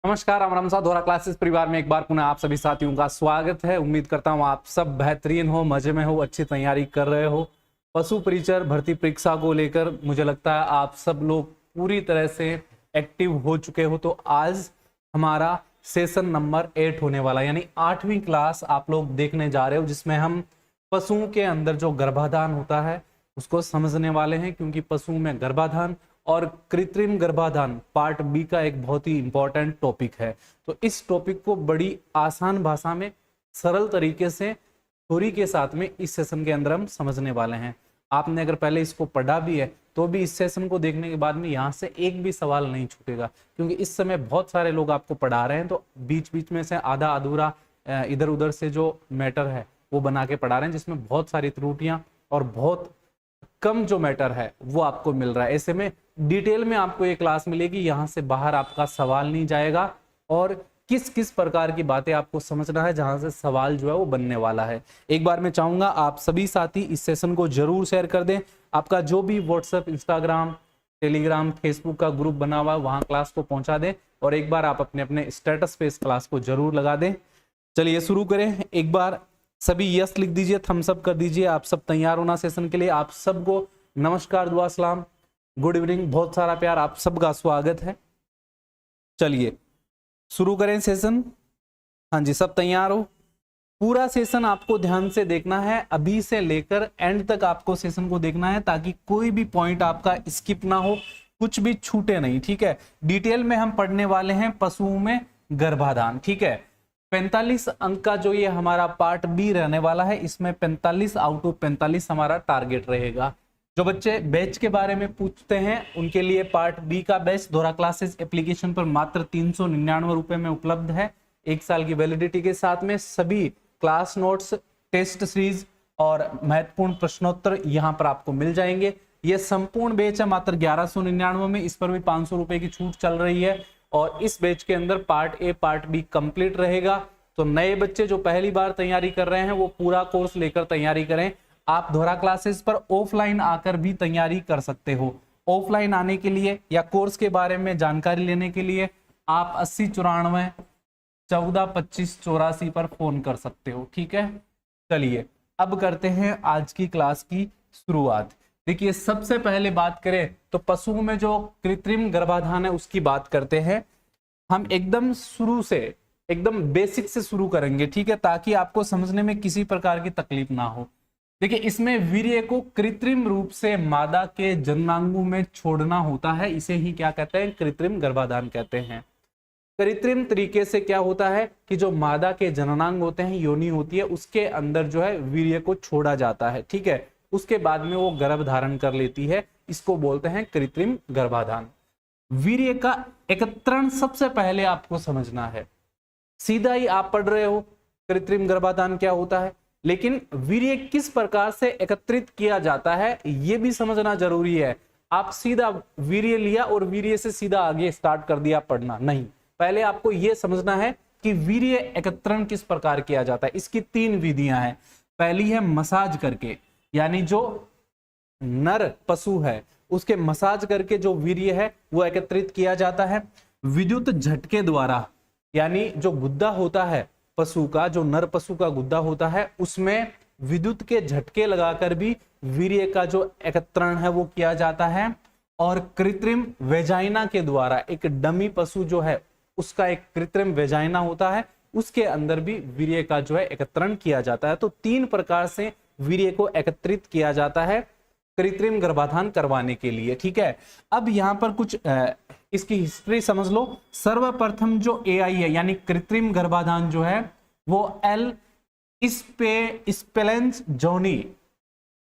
नमस्कार, राम राम सा दोहरा क्लासेस परिवार में एक बार पुनः आप सभी साथियों का स्वागत है। उम्मीद करता हूं आप सब बेहतरीन हो, मजे में हो, अच्छी तैयारी कर रहे हो। पशु परिचर भर्ती परीक्षा को लेकर मुझे लगता है आप सब लोग पूरी तरह से एक्टिव हो चुके हो। तो आज हमारा सेशन नंबर 8 होने वाला, यानी 8वीं क्लास आप लोग देखने जा रहे हो, जिसमें हम पशुओं के अंदर जो गर्भाधान होता है उसको समझने वाले हैं। क्योंकि पशुओं में गर्भाधान और कृत्रिम गर्भाधान पार्ट बी का एक बहुत ही इंपॉर्टेंट टॉपिक है। तो इस टॉपिक को बड़ी आसान भाषा में, सरल तरीके से, थ्योरी के साथ में इस सेशन के अंदर हम समझने वाले हैं। आपने अगर पहले इसको पढ़ा भी है तो भी इस सेशन को देखने के बाद में यहाँ से एक भी सवाल नहीं छूटेगा, क्योंकि इस समय बहुत सारे लोग आपको पढ़ा रहे हैं। तो बीच बीच में से आधा अधूरा इधर उधर से जो मैटर है वो बना के पढ़ा रहे हैं, जिसमें बहुत सारी त्रुटियां और बहुत कम जो मैटर है वो आपको मिल रहा है। ऐसे में डिटेल में आपको ये क्लास मिलेगी, यहाँ से बाहर आपका सवाल नहीं जाएगा और किस किस प्रकार की बातें आपको समझना है जहां से सवाल जो है वो बनने वाला है। एक बार मैं चाहूंगा आप सभी साथी इस सेशन को जरूर शेयर कर दें। आपका जो भी व्हाट्सएप, इंस्टाग्राम, टेलीग्राम, फेसबुक का ग्रुप बना हुआ है वहां क्लास को पहुंचा दें और एक बार आप अपने अपने स्टेटस पे इस क्लास को जरूर लगा दें। चलिए शुरू करें। एक बार सभी यस लिख दीजिए, थम्स अप कर दीजिए। आप सब तैयार होना सेशन के लिए। आप सबको नमस्कार, दुआ सलाम, गुड इवनिंग, बहुत सारा प्यार, आप सबका स्वागत है। चलिए शुरू करें सेशन। हाँ जी, सब तैयार हो? पूरा सेशन आपको ध्यान से देखना है, अभी से लेकर एंड तक आपको सेशन को देखना है, ताकि कोई भी पॉइंट आपका स्किप ना हो, कुछ भी छूटे नहीं। ठीक है, डिटेल में हम पढ़ने वाले हैं पशुओं में गर्भाधान। ठीक है, 45 अंक का जो ये हमारा पार्ट बी रहने वाला है, इसमें 45 आउट ऑफ 45 हमारा टारगेट रहेगा। जो बच्चे बैच के बारे में पूछते हैं उनके लिए पार्ट बी का बैच दोहरा क्लासेस एप्लीकेशन पर मात्र 399 रुपए में उपलब्ध है, 1 साल की वैलिडिटी के साथ में। सभी क्लास नोट्स, टेस्ट सीरीज और महत्वपूर्ण प्रश्नोत्तर यहाँ पर आपको मिल जाएंगे। ये संपूर्ण बैच है मात्र 1199 में, इस पर भी 500 रुपए की छूट चल रही है। और इस बैच के अंदर part A part B complete रहेगा। तो नए बच्चे जो पहली बार तैयारी कर रहे हैं वो पूरा कोर्स लेकर तैयारी करें। आप दोहरा क्लासेस पर ऑफलाइन आकर भी तैयारी कर सकते हो। ऑफलाइन आने के लिए या कोर्स के बारे में जानकारी लेने के लिए आप 8094 1425 84 पर फोन कर सकते हो। ठीक है, चलिए अब करते हैं आज की क्लास की शुरुआत। देखिए, सबसे पहले बात करें तो पशुओं में जो कृत्रिम गर्भाधान है उसकी बात करते हैं। हम एकदम शुरू से, एकदम बेसिक से शुरू करेंगे। ठीक है, ताकि आपको समझने में किसी प्रकार की तकलीफ ना हो। देखिए, इसमें वीर्य को कृत्रिम रूप से मादा के जननांगों में छोड़ना होता है, इसे ही क्या कहते हैं? कृत्रिम गर्भाधान कहते हैं। कृत्रिम तरीके से क्या होता है कि जो मादा के जननांग होते हैं, योनि होती है, उसके अंदर जो है वीर्य को छोड़ा जाता है। ठीक है, उसके बाद में वो गर्भ धारण कर लेती है, इसको बोलते हैं कृत्रिम गर्भाधान। वीर्य का एकत्रण सबसे पहले आपको समझना है। सीधा ही आप पढ़ रहे हो कृत्रिम गर्भाधान क्या होता है, लेकिन वीर्य किस प्रकार से एकत्रित किया जाता है यह भी समझना जरूरी है। आप सीधा वीर्य लिया और वीर्य से सीधा आगे स्टार्ट कर दिया पढ़ना, नहीं। पहले आपको यह समझना है कि वीर्य एकत्रण किस प्रकार किया जाता है। इसकी 3 विधियां हैं। पहली है मसाज करके, यानी जो नर पशु है उसके मसाज करके जो वीर्य है वो एकत्रित किया जाता है। विद्युत झटके द्वारा, यानी जो गुद्दा होता है पशु का, जो नर पशु का गुद्दा होता है, उसमें विद्युत के झटके लगाकर भी वीर्य का जो एकत्रण है वो किया जाता है। और कृत्रिम वेजाइना के द्वारा, एक डमी पशु जो है उसका एक कृत्रिम वेजाइना होता है, उसके अंदर भी वीर्य का जो है एकत्रण किया जाता है। तो 3 प्रकार से वीर्य को एकत्रित किया जाता है कृत्रिम गर्भाधान करवाने के लिए। ठीक है, अब यहां पर कुछ इसकी हिस्ट्री समझ लो। सर्वप्रथम जो एआई है, यानी कृत्रिम गर्भाधान जो है, वो एल स्पेलेंस जोनी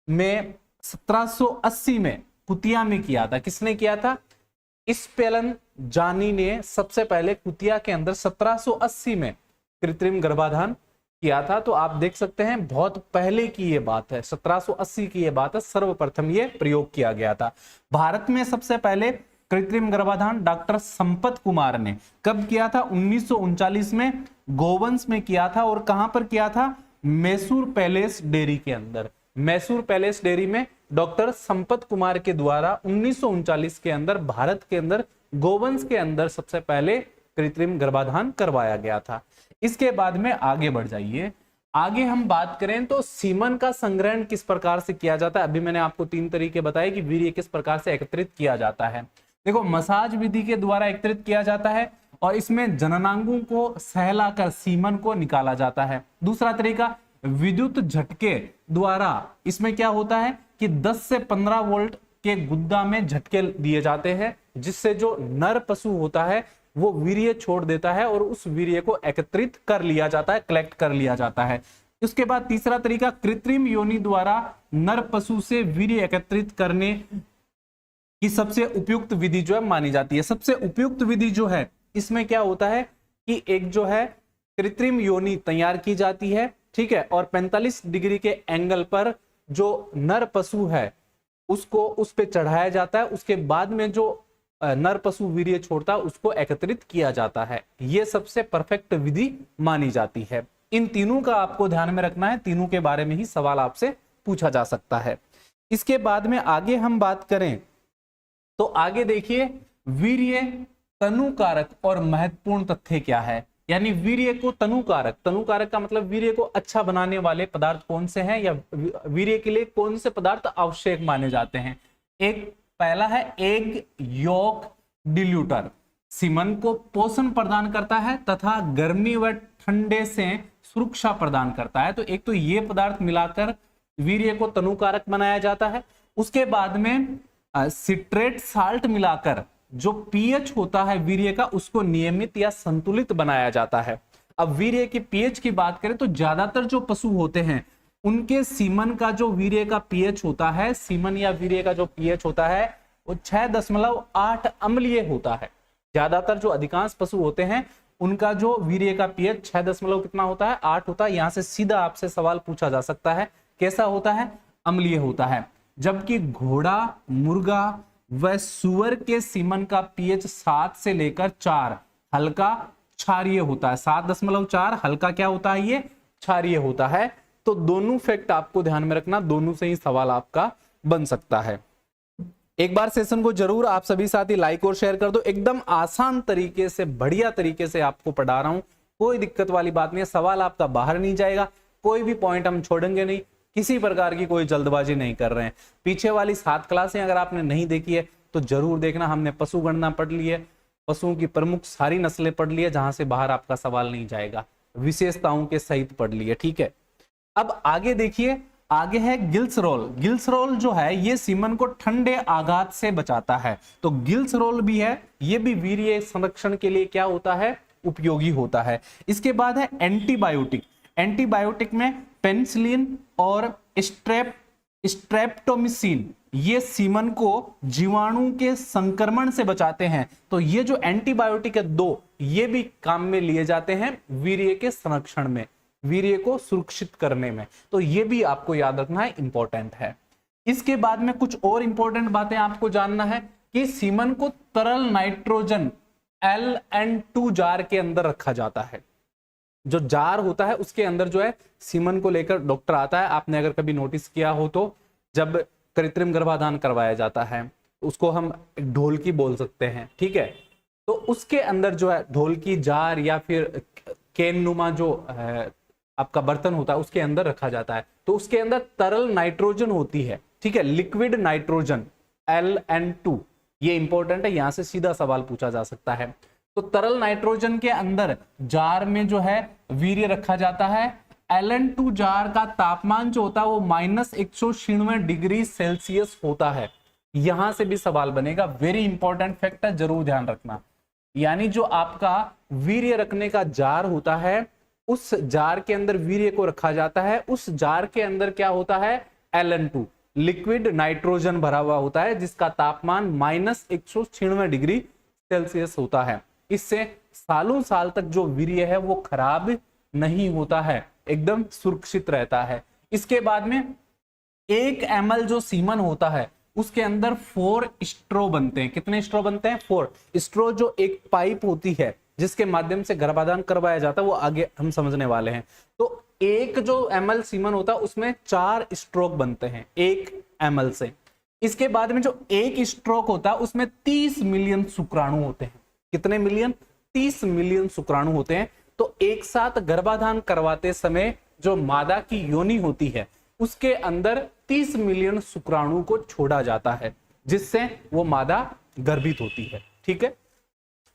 में 1780 में कुतिया में किया था। किसने किया था? स्पेलन जानी ने सबसे पहले कुतिया के अंदर 1780 में कृत्रिम गर्भाधान किया था। तो आप देख सकते हैं बहुत पहले की ये बात है, 1780 की ये बात है, सर्वप्रथम ये प्रयोग किया गया था। भारत में सबसे पहले कृत्रिम गर्भाधान डॉक्टर संपत कुमार ने कब किया था? 1939 में गोवंश में किया था। और कहां पर किया था? मैसूर पैलेस डेयरी के अंदर। मैसूर पैलेस डेयरी में डॉक्टर संपत कुमार के द्वारा 1939 के अंदर भारत के अंदर गोवंश के अंदर सबसे पहले कृत्रिम गर्भाधान करवाया गया था। इसके बाद में आगे बढ़ जाइए। आगे हम बात करें तो सीमन का संग्रहण किस प्रकार से किया जाता है। अभी मैंने आपको 3 तरीके बताए कि वीर्य किस प्रकार से एकत्रित किया जाता है। देखो, मसाज विधि के द्वारा एकत्रित किया जाता है और इसमें जननांगों को सहलाकर सीमन को निकाला जाता है। दूसरा तरीका विद्युत झटके द्वारा, इसमें क्या होता है कि 10 से 15 वोल्ट के गुद्दा में झटके दिए जाते हैं, जिससे जो नर पशु होता है वो वीर्य छोड़ देता है और उस वीर्य को एकत्रित कर लिया जाता है, कलेक्ट कर लिया जाता है। उसके बाद तीसरा तरीका कृत्रिम योनि द्वारा नर पशु से वीर्य एकत्रित करने की सबसे उपयुक्त विधि जो है मानी जाती है। सबसे उपयुक्त विधि जो है इसमें क्या होता है कि एक जो है कृत्रिम योनि तैयार की जाती है, ठीक है, और 45 डिग्री के एंगल पर जो नर पशु है उसको उस पे चढ़ाया जाता है। उसके बाद में जो नर पशु वीर्य छोड़ता है उसको एकत्रित किया जाता है। यह सबसे परफेक्ट विधि मानी जाती है। इन तीनों का आपको ध्यान में रखना है, तीनों के बारे में ही सवाल आपसे पूछा जा सकता है। इसके बाद में आगे हम बात करें तो आगे देखिए, वीर्य तनुकारक और महत्वपूर्ण तथ्य क्या है। यानी वीर्य को तनुकारक, तनुकारक का मतलब वीर्य को अच्छा बनाने वाले पदार्थ कौन से हैं या वीर्य के लिए कौन से पदार्थ आवश्यक माने जाते हैं। एक पहला है एग यॉक डिल्यूटर, सीमन को पोषण प्रदान करता है तथा गर्मी व ठंडे से सुरक्षा प्रदान करता है। तो एक तो ये पदार्थ मिलाकर वीर्य को तनुकारक बनाया जाता है। उसके बाद में सिट्रेट साल्ट मिलाकर जो पीएच होता है वीर्य का उसको नियमित या संतुलित बनाया जाता है। अब वीर्य के पीएच की बात करें तो ज्यादातर जो पशु होते हैं उनके सीमन का जो वीर्य का पीएच होता है, सीमन या वीर्य का जो पीएच होता है वो 6.8 अम्लीय होता है। ज्यादातर जो अधिकांश पशु होते हैं उनका जो वीर्य का पीएच 6 कितना होता है, 8 होता है। यहां से सीधा आपसे सवाल पूछा जा सकता है, कैसा होता है, अम्लीय होता है। जबकि घोड़ा, मुर्गा व सुअर के सीमन का पीएच 7 से लेकर 4 हल्का क्षारीय होता है। 7.4 हल्का क्या होता है, ये क्षारीय होता है। तो दोनों फैक्ट आपको ध्यान में रखना, दोनों से ही सवाल आपका बन सकता है। एक बार सेशन को जरूर आप सभी साथी लाइक और शेयर कर दो। एकदम आसान तरीके से, बढ़िया तरीके से आपको पढ़ा रहा हूं, कोई दिक्कत वाली बात नहीं है। सवाल आपका बाहर नहीं जाएगा, कोई भी पॉइंट हम छोड़ेंगे नहीं, किसी प्रकार की कोई जल्दबाजी नहीं कर रहे हैं। पीछे वाली 7 क्लासें अगर आपने नहीं देखी है तो जरूर देखना। हमने पशु गणना पढ़ ली है, पशुओं की प्रमुख सारी नस्लें पढ़ ली है, जहां से बाहर आपका सवाल नहीं जाएगा, विशेषताओं के सहित पढ़ लिए, ठीक है। अब आगे देखिए, आगे है गिल्सरोल। गिल्सरोल जो है ये सीमन को ठंडे आघात से बचाता है। तो गिल्सरोल भी है, ये भी वीर्य संरक्षण के लिए क्या होता है, उपयोगी होता है। इसके बाद है एंटीबायोटिक। एंटीबायोटिक में पेनिसिलिन और स्ट्रेप्टोमिसिन, ये सीमन को जीवाणु के संक्रमण से बचाते हैं। तो ये जो एंटीबायोटिक है 2, ये भी काम में लिए जाते हैं वीर्य के संरक्षण में, वीर्य को सुरक्षित करने में। तो ये भी आपको याद रखना है, इंपॉर्टेंट है। इसके बाद में कुछ और इंपॉर्टेंट बातें आपको जानना है कि सीमन को तरल नाइट्रोजन LN2 जार के अंदर रखा जाता है। जो जार होता है उसके अंदर जो है सीमन को लेकर डॉक्टर आता है। आपने अगर कभी नोटिस किया हो तो जब कृत्रिम गर्भाधान करवाया जाता है, उसको हम ढोलकी बोल सकते हैं, ठीक है। तो उसके अंदर जो है ढोलकी जार या फिर केन नुमा जो आपका बर्तन होता है उसके अंदर रखा जाता है। तो उसके अंदर तरल नाइट्रोजन होती है, ठीक है, लिक्विड नाइट्रोजन LN2। ये इंपॉर्टेंट है, यहां से सीधा सवाल पूछा जा सकता है। तो तरल नाइट्रोजन के अंदर जार में जो है वीर्य रखा जाता है। LN2 जार का तापमान जो होता है वो -196 डिग्री सेल्सियस होता है। यहां से भी सवाल बनेगा, वेरी इंपॉर्टेंट फैक्ट है, जरूर ध्यान रखना। यानी जो आपका वीर्य रखने का जार होता है, उस जार के अंदर वीर्य को रखा जाता है। उस जार के अंदर क्या होता है, LN2 लिक्विड नाइट्रोजन भरा हुआ होता है, जिसका तापमान -196 डिग्री सेल्सियस होता है। इससे सालों साल तक जो वीर्य है वो खराब नहीं होता है, एकदम सुरक्षित रहता है। इसके बाद में 1 ml जो सीमन होता है उसके अंदर 4 स्ट्रो बनते हैं। कितने स्ट्रो बनते हैं, 4 स्ट्रो। जो एक पाइप होती है जिसके माध्यम से गर्भाधान करवाया जाता है वो आगे हम समझने वाले हैं। तो एक जो ml सीमन होता है उसमें 4 स्ट्रोक बनते हैं 1 ml से। इसके बाद में जो 1 स्ट्रोक होता है उसमें 30 मिलियन शुक्राणु होते हैं। कितने मिलियन, 30 मिलियन शुक्राणु होते हैं। तो एक साथ गर्भाधान करवाते समय जो मादा की योनि होती है उसके अंदर 30 मिलियन शुक्राणु को छोड़ा जाता है, जिससे वो मादा गर्भित होती है। ठीक है,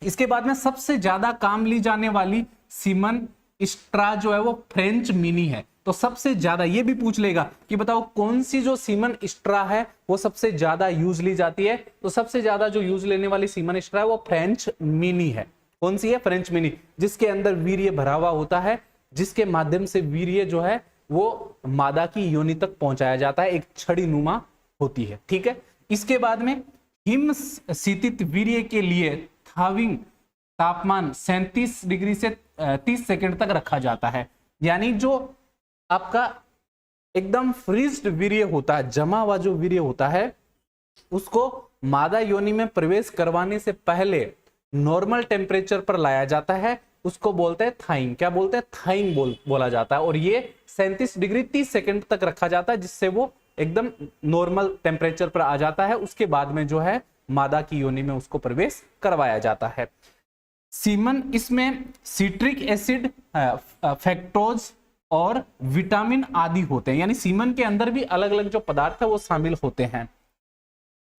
इसके बाद में सबसे ज्यादा काम ली जाने वाली सीमन स्ट्रा जो है वो फ्रेंच मिनी है। तो सबसे ज्यादा ये भी पूछ लेगा कि बताओ कौन सी जो सीमन स्ट्रा है वो सबसे ज्यादा यूज ली जाती है। तो सबसे ज्यादा जो यूज लेने वाली सीमन स्ट्रा है वो फ्रेंच मिनी है। कौन सी है? फ्रेंच मिनी, जिसके अंदर वीर्य भरा हुआ होता है, जिसके माध्यम से वीर्य जो है वो मादा की योनि तक पहुंचाया जाता है, एक छड़ी नुमा होती है। ठीक है, इसके बाद में हिम शीतित वीर्य के लिए थाविंग तापमान 37 डिग्री से 30 सेकंड तक रखा जाता है। यानी जो आपका एकदम फ्रीज्ड वीर्य होता है, जमा हुआ जो वीर्य होता है, उसको मादा योनि में प्रवेश करवाने से पहले नॉर्मल टेम्परेचर पर लाया जाता है। उसको बोलते हैं थाइंग। क्या बोलते हैं? थाइंग बोला जाता है। और ये 37 डिग्री 30 सेकंड तक रखा जाता है, जिससे वो एकदम नॉर्मल टेम्परेचर पर आ जाता है। उसके बाद में जो है मादा की योनि में उसको प्रवेश करवाया जाता है। सीमन, इसमें सिट्रिक एसिड, फैक्टोज और विटामिन आदि होते हैं। यानी सीमन के अंदर भी अलग अलग जो पदार्थ है वो शामिल होते हैं।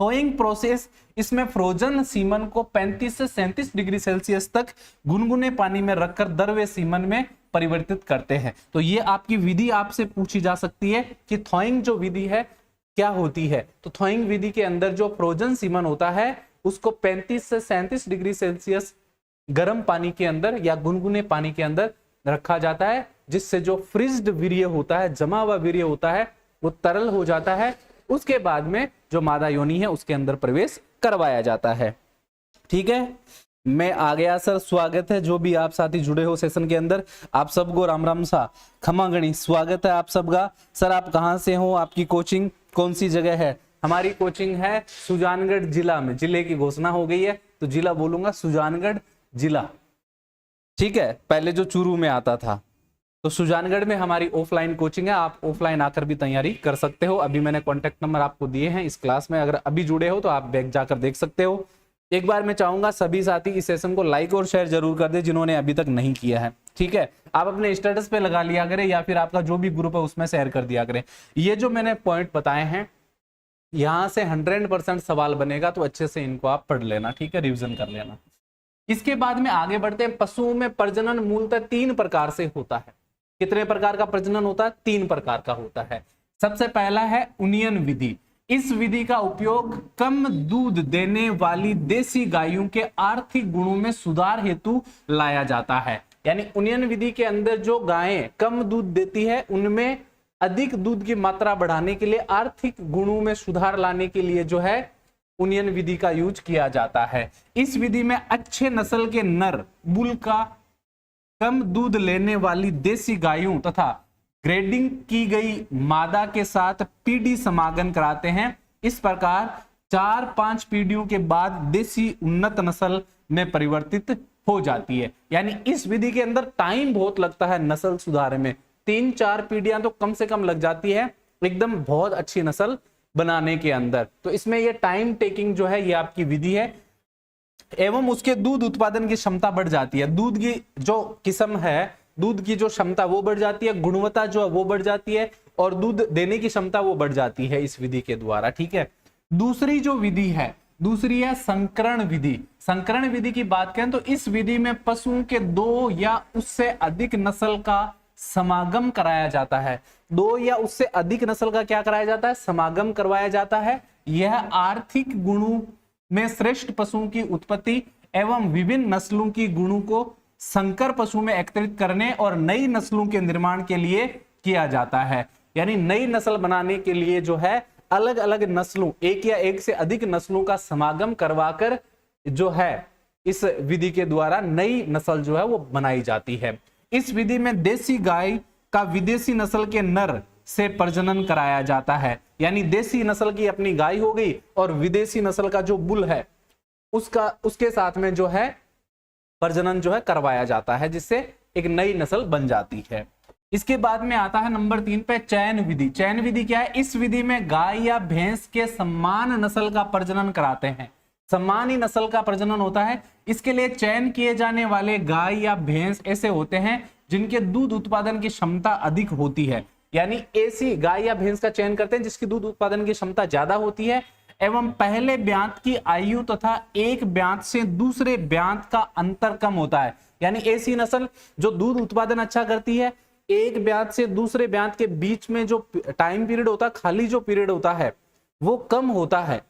थॉइंग प्रोसेस, इसमें फ्रोजन सीमन को 35 से 37 डिग्री सेल्सियस तक गुनगुने पानी में रखकर द्रव्य सीमन में परिवर्तित करते हैं। तो ये आपकी विधि आपसे पूछी जा सकती है कि थॉइंग जो विधि है क्या होती है। तो थॉइंग विधि के अंदर जो फ्रोजन सीमन होता है उसको 35 से 37 डिग्री सेल्सियस गर्म पानी के अंदर या गुनगुने पानी के अंदर रखा जाता है, जिससे जो फ्रीज्ड वीर्य होता है, जमा हुआ वीर्य होता है, वो तरल हो जाता है। उसके बाद में जो मादा योनि है उसके अंदर प्रवेश करवाया जाता है। ठीक है, मैं आ गया सर। स्वागत है जो भी आप साथी जुड़े हो सेशन के अंदर, आप सबको राम राम सा खमा गणी स्वागत है आप सबका। सर आप कहाँ से हो? आपकी कोचिंग कौन सी जगह है? हमारी कोचिंग है सुजानगढ़ जिला में। जिले की घोषणा हो गई है तो जिला बोलूंगा, सुजानगढ़ जिला। ठीक है, पहले जो चूरू में आता था। तो सुजानगढ़ में हमारी ऑफलाइन कोचिंग है, आप ऑफलाइन आकर भी तैयारी कर सकते हो। अभी मैंने कॉन्टेक्ट नंबर आपको दिए हैं इस क्लास में, अगर अभी जुड़े हो तो आप बैक जाकर देख सकते हो। एक बार मैं चाहूंगा सभी साथी इस सेशन को लाइक और शेयर जरूर कर दे जिन्होंने अभी तक नहीं किया है। ठीक है, आप अपने स्टेटस पे लगा लिया करें या फिर आपका जो भी ग्रुप है उसमें शेयर कर दिया करें। ये जो मैंने पॉइंट बताए हैं यहाँ से 100% सवाल बनेगा, तो अच्छे से इनको आप पढ़ लेना। ठीक है, रिविजन कर लेना। इसके बाद में आगे बढ़ते हैं। पशुओं में प्रजनन मूलतः 3 प्रकार से होता है। कितने प्रकार का प्रजनन होता है? 3 प्रकार का होता है। सबसे पहला है उनियन विधि। इस विधि का उपयोग कम दूध देने वाली देसी गायों के आर्थिक गुणों में सुधार हेतु लाया जाता है। यानी उनियन विधि के अंदर जो गायें कम दूध देती है उनमें अधिक दूध की मात्रा बढ़ाने के लिए, आर्थिक गुणों में सुधार लाने के लिए जो है उनियन विधि का यूज किया जाता है। इस विधि में अच्छे नस्ल के नर बुल का कम दूध लेने वाली देसी गायों तथा ग्रेडिंग की गई मादा के साथ पीढ़ी समागम कराते हैं। इस प्रकार 4-5 पीढ़ियों के बाद देसी उन्नत नस्ल में परिवर्तित हो जाती है। यानी इस विधि के अंदर टाइम बहुत लगता है नस्ल सुधार में, 3-4 पीढ़ियां तो कम से कम लग जाती है एकदम बहुत अच्छी नस्ल बनाने के अंदर। तो इसमें ये टाइम टेकिंग जो है ये आपकी विधि है, एवं उसके दूध उत्पादन की क्षमता बढ़ जाती है। दूध की जो किस्म है, दूध की जो क्षमता वो बढ़ जाती है, गुणवत्ता जो है वो बढ़ जाती है, और दूध देने की क्षमता वो बढ़ जाती है इस विधि के द्वारा। ठीक है, दूसरी जो विधि है, दूसरी है संकरण विधि। संकरण विधि की बात करें तो इस विधि में पशुओं के 2 या उससे अधिक नस्ल का समागम कराया जाता है। 2 या उससे अधिक नस्ल का क्या कराया जाता है? समागम करवाया जाता है। यह आर्थिक गुणों में श्रेष्ठ पशुओं की उत्पत्ति एवं विभिन्न नस्लों की गुणों को संकर पशु में एकत्रित करने और नई नस्लों के निर्माण के लिए किया जाता है। यानी नई नस्ल बनाने के लिए जो है अलग अलग नस्लों, एक या एक से अधिक नस्लों का समागम करवाकर जो है इस विधि के द्वारा नई नस्ल जो है वो बनाई जाती है। इस विधि में देसी गाय का विदेशी नस्ल के नर से प्रजनन कराया जाता है। यानी देसी नस्ल की अपनी गाय हो गई और विदेशी नस्ल का जो बुल है उसके साथ में जो है प्रजनन जो है करवाया जाता है, जिससे एक नई नस्ल बन जाती है। इसके बाद में आता है नंबर 3 पे चयन विधि। चयन विधि क्या है? इस विधि में गाय या भैंस के समान नस्ल का प्रजनन कराते हैं। सम्मानी नस्ल का प्रजनन होता है। इसके लिए चयन किए जाने वाले गाय या भैंस ऐसे होते हैं जिनके दूध उत्पादन की क्षमता अधिक होती है, यानी ऐसी गाय या भैंस का चयन करते हैं जिसकी दूध उत्पादन की क्षमता ज्यादा होती है एवं पहले ब्यांत की आयु तथा एक ब्यांत से दूसरे ब्यांत का अंतर कम होता है। यानी ऐसी नस्ल जो दूध उत्पादन अच्छा करती है, एक ब्यांत से दूसरे ब्यांत के बीच में जो टाइम पीरियड होता है, खाली जो पीरियड होता है वो कम होता है,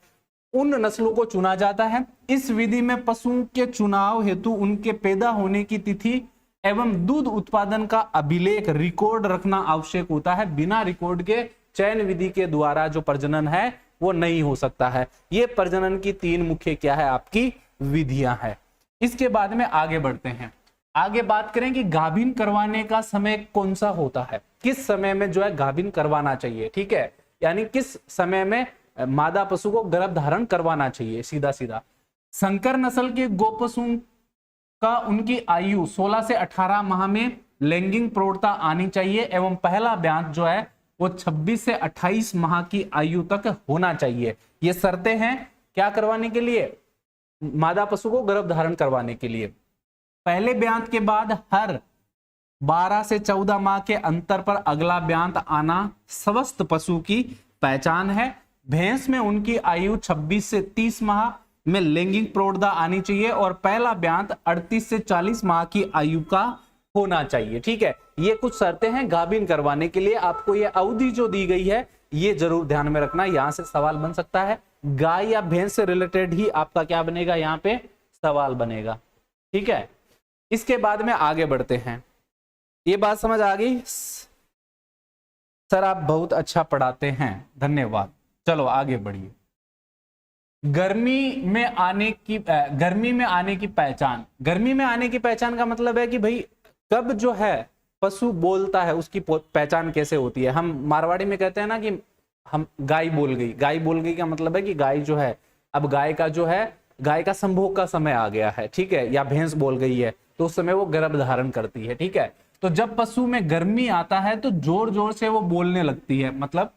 उन नस्लों को चुना जाता है। इस विधि में पशुओं के चुनाव हेतु उनके पैदा होने की तिथि एवं दूध उत्पादन का अभिलेख रिकॉर्ड रखना आवश्यक होता है। बिना रिकॉर्ड के चयन विधि के द्वारा जो प्रजनन है वो नहीं हो सकता है। ये प्रजनन की तीन मुख्य क्या है आपकी विधियां हैं। इसके बाद में आगे बढ़ते हैं, आगे बात करें कि गाभिन करवाने का समय कौन सा होता है, किस समय में जो है गाभिन करवाना चाहिए, ठीक है, यानी किस समय में मादा पशु को गर्भ धारण करवाना चाहिए। सीधा सीधा संकर नस्ल के गोपशुओं का उनकी आयु 16 से 18 माह में लैंगिक प्रौढ़ता आनी चाहिए एवं पहला ब्यांत जो है वो 26 से 28 माह की आयु तक होना चाहिए। ये शर्तें हैं क्या करवाने के लिए, मादा पशु को गर्भ धारण करवाने के लिए। पहले ब्यांत के बाद हर 12 से 14 माह के अंतर पर अगला ब्यांत आना स्वस्थ पशु की पहचान है। भैंस में उनकी आयु 26 से 30 माह में लैंगिक प्रौढ़ता आनी चाहिए और पहला ब्यांत 38 से 40 माह की आयु का होना चाहिए, ठीक है। ये कुछ शर्तें हैं गाभिन करवाने के लिए। आपको ये अवधि जो दी गई है ये जरूर ध्यान में रखना, यहां से सवाल बन सकता है। गाय या भैंस से रिलेटेड ही आपका क्या बनेगा, यहाँ पे सवाल बनेगा, ठीक है। इसके बाद में आगे बढ़ते हैं। ये बात समझ आ गई? सर आप बहुत अच्छा पढ़ाते हैं, धन्यवाद। चलो आगे बढ़िए। गर्मी में आने की पहचान। गर्मी में आने की पहचान का मतलब है कि भाई कब जो है पशु बोलता है उसकी पहचान कैसे होती है। हम मारवाड़ी में कहते हैं ना कि हम गाय बोल गई। गाय बोल गई का मतलब है कि गाय जो है, अब गाय का जो है, गाय का संभोग का समय आ गया है, ठीक है, या भैंस बोल गई है तो उस समय वो गर्भ धारण करती है, ठीक है। तो जब पशु में गर्मी आता है तो जोर जोर से वो बोलने लगती है, मतलब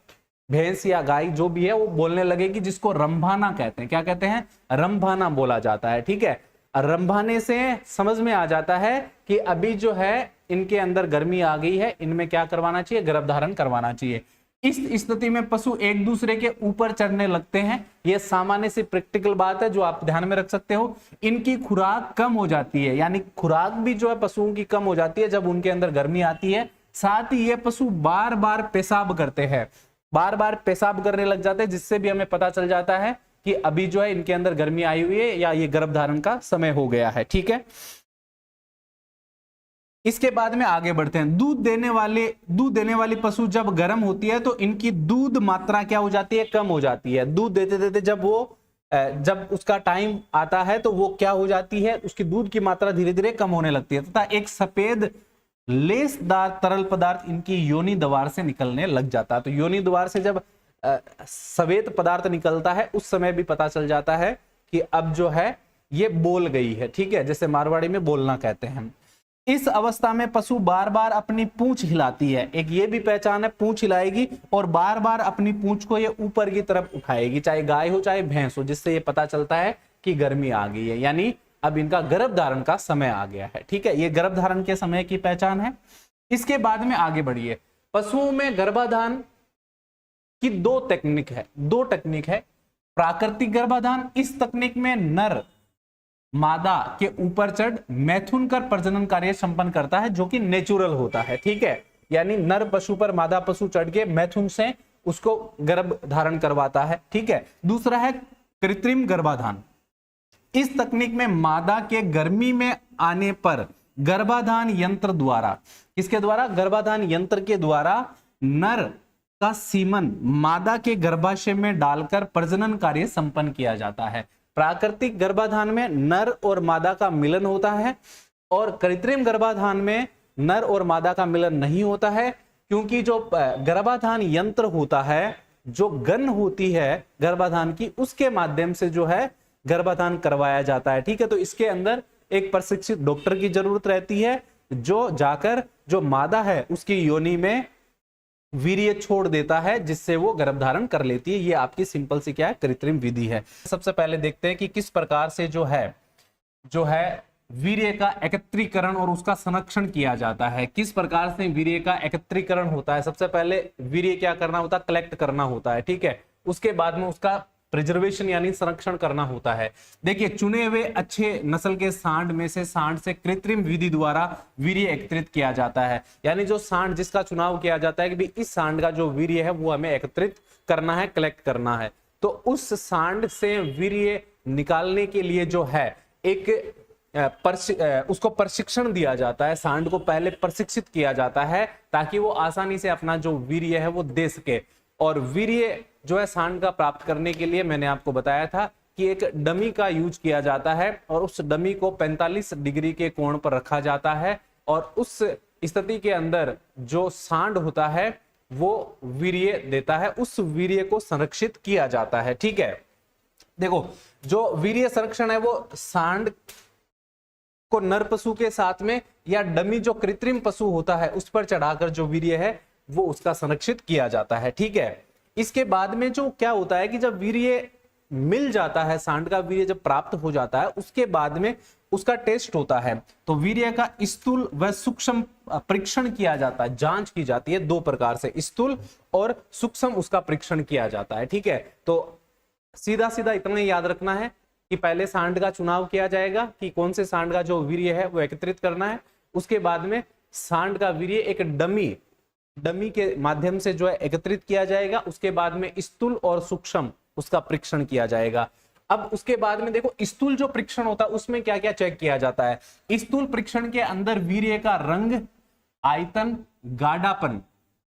भैंस या गाय जो भी है वो बोलने लगेगी, जिसको रंभाना कहते हैं। क्या कहते हैं? रंभाना बोला जाता है, ठीक है। रंभाने से समझ में आ जाता है कि अभी जो है इनके अंदर गर्मी आ गई है, इनमें क्या करवाना चाहिए, गर्भ धारण करवाना चाहिए। इस स्थिति में पशु एक दूसरे के ऊपर चढ़ने लगते हैं। यह सामान्य सी प्रैक्टिकल बात है जो आप ध्यान में रख सकते हो। इनकी खुराक कम हो जाती है, यानी खुराक भी जो है पशुओं की कम हो जाती है जब उनके अंदर गर्मी आती है। साथ ही ये पशु बार बार पेशाब करते हैं, बार बार पेशाब करने लग जाते हैं, जिससे भी हमें पता चल जाता है कि अभी जो है इनके अंदर गर्मी आई हुई है या ये गर्भ धारण का समय हो गया है, ठीक है। इसके बाद में आगे बढ़ते हैं। दूध देने वाली पशु जब गर्म होती है तो इनकी दूध मात्रा क्या हो जाती है, कम हो जाती है। दूध देते देते जब उसका टाइम आता है तो वो क्या हो जाती है, उसकी दूध की मात्रा धीरे धीरे कम होने लगती है तथा एक सफेद लेसदार तरल पदार्थ इनकी योनि द्वार से निकलने लग जाता है। तो योनि द्वार से जब सफेद पदार्थ निकलता है उस समय भी पता चल जाता है कि अब जो है ये बोल गई है, ठीक है, जैसे मारवाड़ी में बोलना कहते हैं। इस अवस्था में पशु बार बार अपनी पूंछ हिलाती है। एक ये भी पहचान है, पूंछ हिलाएगी और बार बार अपनी पूंछ को ये ऊपर की तरफ उठाएगी, चाहे गाय हो चाहे भैंस हो, जिससे ये पता चलता है कि गर्मी आ गई है, यानी अब इनका गर्भ धारण का समय आ गया है, ठीक है। ये गर्भ धारण के समय की पहचान है। इसके बाद में आगे बढ़िए। पशुओं में गर्भाधान की दो टेक्निक है। प्राकृतिक गर्भाधान, इस तकनीक में नर मादा के ऊपर चढ़ मैथुन कर प्रजनन कार्य संपन्न करता है, जो कि नेचुरल होता है, ठीक है, यानी नर पशु पर मादा पशु चढ़ के मैथुन से उसको गर्भ धारण करवाता है, ठीक है। दूसरा है कृत्रिम गर्भाधान। इस तकनीक में मादा के गर्मी में आने पर गर्भाधान यंत्र द्वारा, किसके द्वारा, गर्भाधान यंत्र के द्वारा नर का सीमन मादा के गर्भाशय में डालकर प्रजनन कार्य संपन्न किया जाता है। प्राकृतिक गर्भाधान में नर और मादा का मिलन होता है और कृत्रिम गर्भाधान में नर और मादा का मिलन नहीं होता है, क्योंकि जो गर्भाधान यंत्र होता है, जो गन होती है गर्भाधान की, उसके माध्यम से जो है गर्भाधान करवाया जाता है, ठीक है। तो इसके अंदर एक प्रशिक्षित डॉक्टर की जरूरत रहती है, जो जाकर जो मादा है उसकी योनि में वीर्य छोड़ देता है, जिससे वो गर्भधारण कर लेती है। ये आपकी सिंपल सी क्या है, कृत्रिम विधि है। सबसे पहले देखते हैं कि किस प्रकार से जो है वीर्य का एकत्रीकरण और उसका संरक्षण किया जाता है। किस प्रकार से वीर्य का एकत्रीकरण होता है। सबसे पहले वीर्य क्या करना होता है, कलेक्ट करना होता है, ठीक है। उसके बाद में उसका प्रिजर्वेशन यानी संरक्षण करना होता है। देखिए, चुने हुए अच्छे नस्ल के सांड में से कृत्रिम विधि द्वारा वीर्य एकत्रित किया जाता है। यानी जो सांड जिसका चुनाव किया जाता है कि भाई इस सांड का जो वीर्य है वो हमें एकत्रित करना है, कलेक्ट करना है, तो उस सांड से वीर्य निकालने के लिए जो है एक उसको प्रशिक्षण दिया जाता है। सांड को पहले प्रशिक्षित किया जाता है ताकि वो आसानी से अपना जो वीर्य है वो दे सके। और वीर्य जो है सांड का प्राप्त करने के लिए मैंने आपको बताया था कि एक डमी का यूज किया जाता है और उस डमी को 45 डिग्री के कोण पर रखा जाता है और उस स्थिति के अंदर जो सांड होता है वो वीर्य देता है, उस वीर्य को संरक्षित किया जाता है, ठीक है। देखो, जो वीर्य संरक्षण है वो सांड को नर पशु के साथ में या डमी जो कृत्रिम पशु होता है उस पर चढ़ाकर जो वीर्य है वो उसका संरक्षित किया जाता है, ठीक है। इसके बाद में जो क्या होता है कि जब वीर्य मिल जाता है, सांड का वीर्य जब प्राप्त हो जाता है, उसके बाद में उसका टेस्ट होता है। तो वीर्य का स्थूल व सूक्ष्म परीक्षण किया जाता है, जांच की जाती है दो प्रकार से, स्थूल और सूक्ष्म उसका परीक्षण किया जाता है, ठीक है। तो सीधा सीधा इतना ही याद रखना है कि पहले सांड का चुनाव किया जाएगा कि कौन से सांड का जो वीर्य है वो एकत्रित करना है। उसके बाद में सांड का वीर्य एक डमी के माध्यम से जो है एकत्रित किया जाएगा। उसके बाद में स्थूल और सूक्ष्म उसका परीक्षण किया जाएगा। अब उसके बाद में देखो, स्थूल जो परीक्षण होता है उसमें क्या क्या चेक किया जाता है। स्थूल परीक्षण के अंदर वीर्य का रंग, आयतन, गाढ़ापन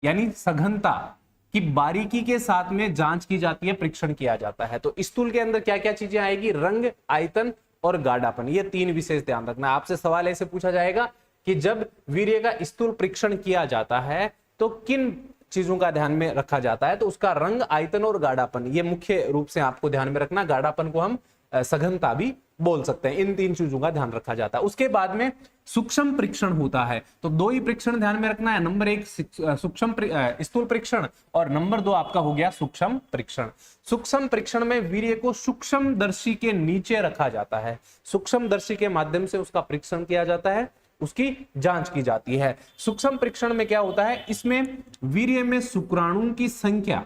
यानी सघनता की बारीकी के साथ में जांच की जाती है, परीक्षण किया जाता है। तो स्थूल के अंदर क्या क्या चीजें आएगी, रंग, आयतन और गाढ़ापन, ये तीन विशेष ध्यान रखना। आपसे सवाल ऐसे पूछा जाएगा कि जब वीर्य का स्थूल परीक्षण किया जाता है तो किन चीजों का ध्यान में रखा जाता है, तो उसका रंग, आयतन और गाढ़ापन, ये मुख्य रूप से आपको ध्यान में रखना। गाढ़ापन को हम सघनता भी बोल सकते हैं। इन तीन चीजों का ध्यान रखा जाता है। उसके बाद में सूक्ष्म परीक्षण होता है, तो दो ही परीक्षण ध्यान में रखना है। नंबर 1 सूक्ष्म स्थूल परीक्षण और नंबर 2 आपका हो गया सूक्ष्म परीक्षण। सूक्ष्म परीक्षण में वीर्य को सूक्ष्मदर्शी के नीचे रखा जाता है, सूक्ष्मदर्शी के माध्यम से उसका परीक्षण किया जाता है, उसकी जांच की जाती है। सूक्ष्म परीक्षण में क्या होता है, इसमें वीर्य में शुक्राणुओं की संख्या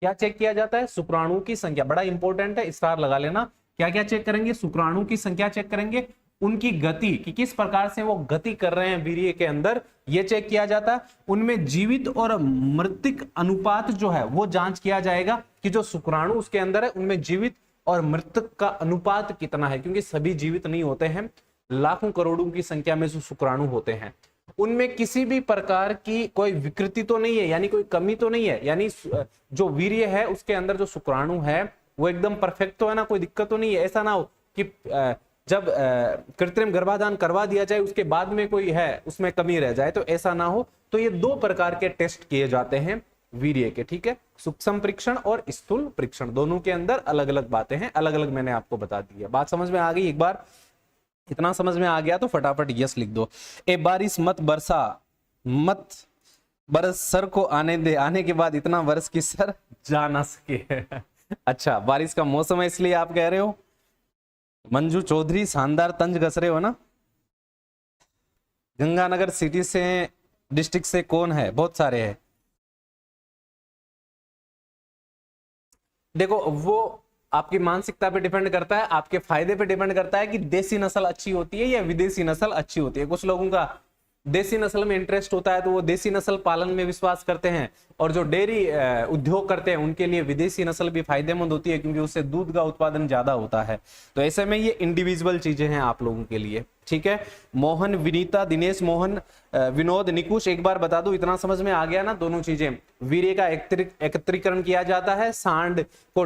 क्या चेक किया जाता है, शुक्राणुओं की संख्या, बड़ा इंपॉर्टेंट है, स्टार लगा लेना। क्या क्या चेक करेंगे, शुक्राणुओं की संख्या चेक करेंगे, उनकी गति कि किस प्रकार से वो गति कर रहे हैं वीर्य के अंदर, ये चेक किया जाता है। उनमें जीवित और मृतिक अनुपात जो है वो जांच किया जाएगा कि जो शुक्राणु उसके अंदर है उनमें जीवित और मृतक का अनुपात कितना है, क्योंकि सभी जीवित नहीं होते हैं, लाखों करोड़ों की संख्या में जो शुक्राणु होते हैं उनमें किसी भी प्रकार की कोई विकृति तो नहीं है, यानी कोई कमी तो नहीं है, यानी जो वीर्य है उसके अंदर जो शुक्राणु है वो एकदम परफेक्ट तो है ना, कोई दिक्कत तो नहीं है। ऐसा ना हो कि जब कृत्रिम गर्भाधान करवा दिया जाए उसके बाद में कोई है उसमें कमी रह जाए, तो ऐसा ना हो। तो ये दो प्रकार के टेस्ट किए जाते हैं वीर्य के, ठीक है। सूक्ष्म परीक्षण और स्थूल परीक्षण, दोनों के अंदर अलग अलग बातें हैं, अलग अलग मैंने आपको बता दी है। बात समझ में आ गई? एक बार इतना समझ में आ गया तो फटाफट यस लिख दो। ए बारिश मत बरसा, मत बरस सर को आने दे, आने के बाद इतना बरस की सर जा ना सके। अच्छा, बारिश का मौसम है इसलिए आप कह रहे हो। मंजू चौधरी, शानदार तंज कस रहे हो ना। गंगानगर सिटी से, डिस्ट्रिक्ट से कौन है? बहुत सारे हैं। देखो, वो आपकी मानसिकता पे डिपेंड करता है, आपके फायदे पे डिपेंड करता है कि देसी नस्ल अच्छी होती है या विदेशी नस्ल अच्छी होती है। कुछ लोगों का देसी नस्ल में इंटरेस्ट होता है तो वो देसी नस्ल पालन में विश्वास करते हैं, और जो डेयरी उद्योग करते हैं उनके लिए विदेशी नस्ल भी फायदेमंद होती है क्योंकि उससे दूध का उत्पादन ज्यादा होता है। तो ऐसे में ये इंडिविजुअल चीजें हैं आप लोगों के लिए, ठीक है। मोहन, विनीता, दिनेश, मोहन, विनोद, निकुश, एक बार बता दो, इतना समझ में आ गया ना दोनों चीजें। वीर्य का एकत्रीकरण किया जाता है, सांड को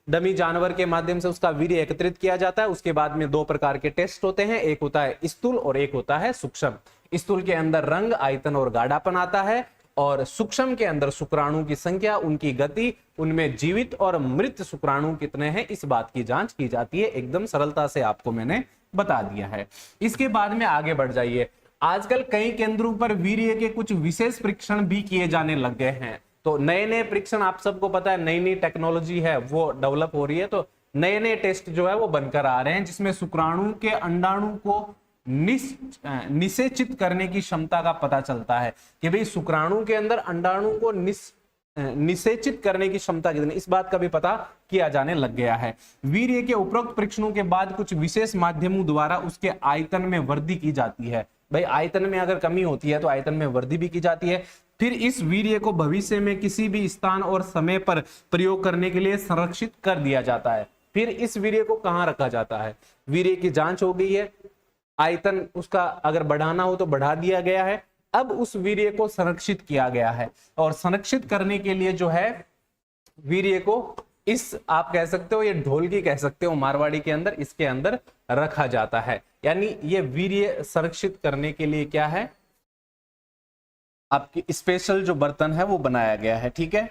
डमी जानवर के माध्यम से उसका वीर्य एकत्रित किया जाता है। उसके बाद में दो प्रकार के टेस्ट होते हैं, एक होता है स्थूल और एक होता है सूक्ष्म। स्थूल के अंदर रंग, आयतन और गाढ़ापन आता है, और सूक्ष्म के अंदर शुक्राणु की संख्या, उनकी गति, उनमें जीवित और मृत शुक्राणु कितने हैं, इस बात की जांच की जाती है। एकदम सरलता से आपको मैंने बता दिया है। इसके बाद में आगे बढ़ जाइए। आजकल कई केंद्रों पर वीर्य के कुछ विशेष परीक्षण भी किए जाने लग गए हैं। तो नए नए परीक्षण, आप सबको पता है नई नई टेक्नोलॉजी है वो डेवलप हो रही है, तो नए नए टेस्ट जो है वो बनकर आ रहे हैं, जिसमें शुक्राणु के अंडाणु को निषेचित करने की क्षमता का पता चलता है कि भाई शुक्राणु के अंदर अंडाणु को निषेचित करने की क्षमता कितनी, इस बात का भी पता किया जाने लग गया है। वीर्य के उपरोक्त परीक्षणों के बाद कुछ विशेष माध्यमों द्वारा उसके आयतन में वृद्धि की जाती है। भाई आयतन में अगर कमी होती है तो आयतन में वृद्धि भी की जाती है। फिर इस वीर्य को भविष्य में किसी भी स्थान और समय पर प्रयोग करने के लिए संरक्षित कर दिया जाता है। फिर इस वीर्य को कहां रखा जाता है? वीर्य की जांच हो गई है, आयतन उसका अगर बढ़ाना हो तो बढ़ा दिया गया है, अब उस वीर्य को संरक्षित किया गया है। और संरक्षित करने के लिए जो है वीर्य को इस, आप कह सकते हो ये ढोलकी कह सकते हो मारवाड़ी के अंदर, इसके अंदर रखा जाता है। यानी ये वीर्य संरक्षित करने के लिए क्या है, आपकी स्पेशल जो बर्तन है वो बनाया गया है। ठीक है,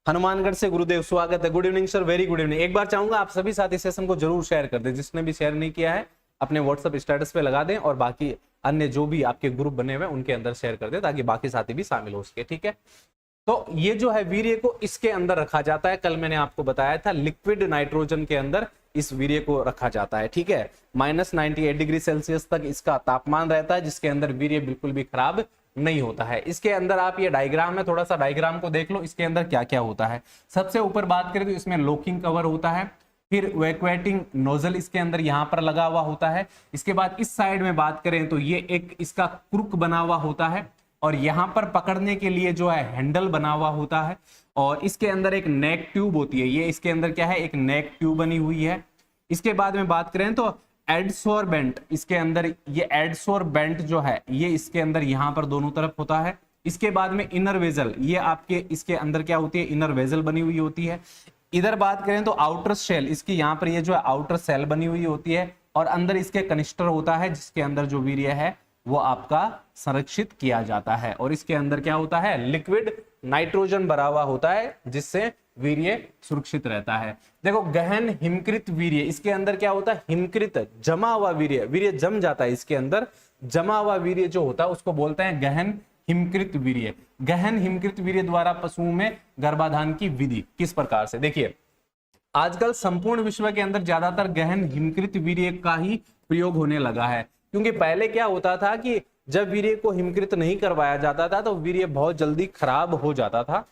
हनुमानगढ़ से गुरुदेव स्वागत है। Good evening sir, very good evening. एक बार चाहूंगा आप सभी साथी सेशन को जरूर शेयर कर दें, जिसने भी शेयर नहीं किया है अपने व्हाट्सएप स्टेटस पे लगा दें, और बाकी अन्य जो भी आपके ग्रुप बने हुए उनके अंदर शेयर कर दें ताकि बाकी साथी भी शामिल हो सके। ठीक है, तो ये जो है वीर्य को इसके अंदर रखा जाता है। कल मैंने आपको बताया था लिक्विड नाइट्रोजन के अंदर इस वीर्य को रखा जाता है। ठीक है, -98 डिग्री सेल्सियस तक इसका तापमान रहता है, जिसके अंदर वीर्य बिल्कुल भी खराब नहीं होता है। इसके अंदर आप ये डायग्राम है, थोड़ा सा डायग्राम को देख लो, इसके अंदर क्या क्या होता है। सबसे ऊपर बात करें तो इसमें लॉकिंग कवर होता है, फिर वैक्यूएटिंग नोजल इसके अंदर यहां पर लगा हुआ होता है। इसके बाद इस साइड में बात करें तो ये एक इसका क्रुक बना हुआ होता है, और यहां पर पकड़ने के लिए जो है हैंडल बना हुआ होता है, और इसके अंदर एक नेक ट्यूब होती है। ये इसके अंदर क्या है, एक नेक ट्यूब बनी हुई है। इसके बाद में बात करें तो एडसोर्बेंट, इसके अंदर ये एडसोर्बेंट जो है ये इसके अंदर यहां पर दोनों तरफ होता है। इसके बाद में इनर वेजल, ये आपके इसके अंदर क्या होती है, इनर वेजल बनी हुई होती है। इधर बात करें तो आउटर शेल, इसकी यहाँ पर ये जो है आउटर सेल बनी हुई होती है, और अंदर इसके कनिस्टर होता है, जिसके अंदर जो वीर्य है वो आपका संरक्षित किया जाता है। और इसके अंदर क्या होता है, लिक्विड नाइट्रोजन भरा हुआ होता है, जिससे वीर्य सुरक्षित रहता है। देखो गहन हिमकृत वीर्य, इसके अंदर क्या होता है, हिमकृत जमा हुआ वीर्य, वीर्य जम जाता है इसके अंदर, जमा हुआ वीर्य जो होता है उसको बोलते हैं गहन हिमकृत वीर्य। गहन हिमकृत वीर्य द्वारा पशुओं में गर्भाधान की विधि किस प्रकार से, देखिए आजकल संपूर्ण विश्व के अंदर ज्यादातर गहन हिमकृत वीर्य का ही प्रयोग होने लगा है। क्योंकि पहले क्या होता था कि जब वीर्य को हिमकृत नहीं करवाया जाता था तो वीर्य बहुत जल्दी खराब हो जाता था।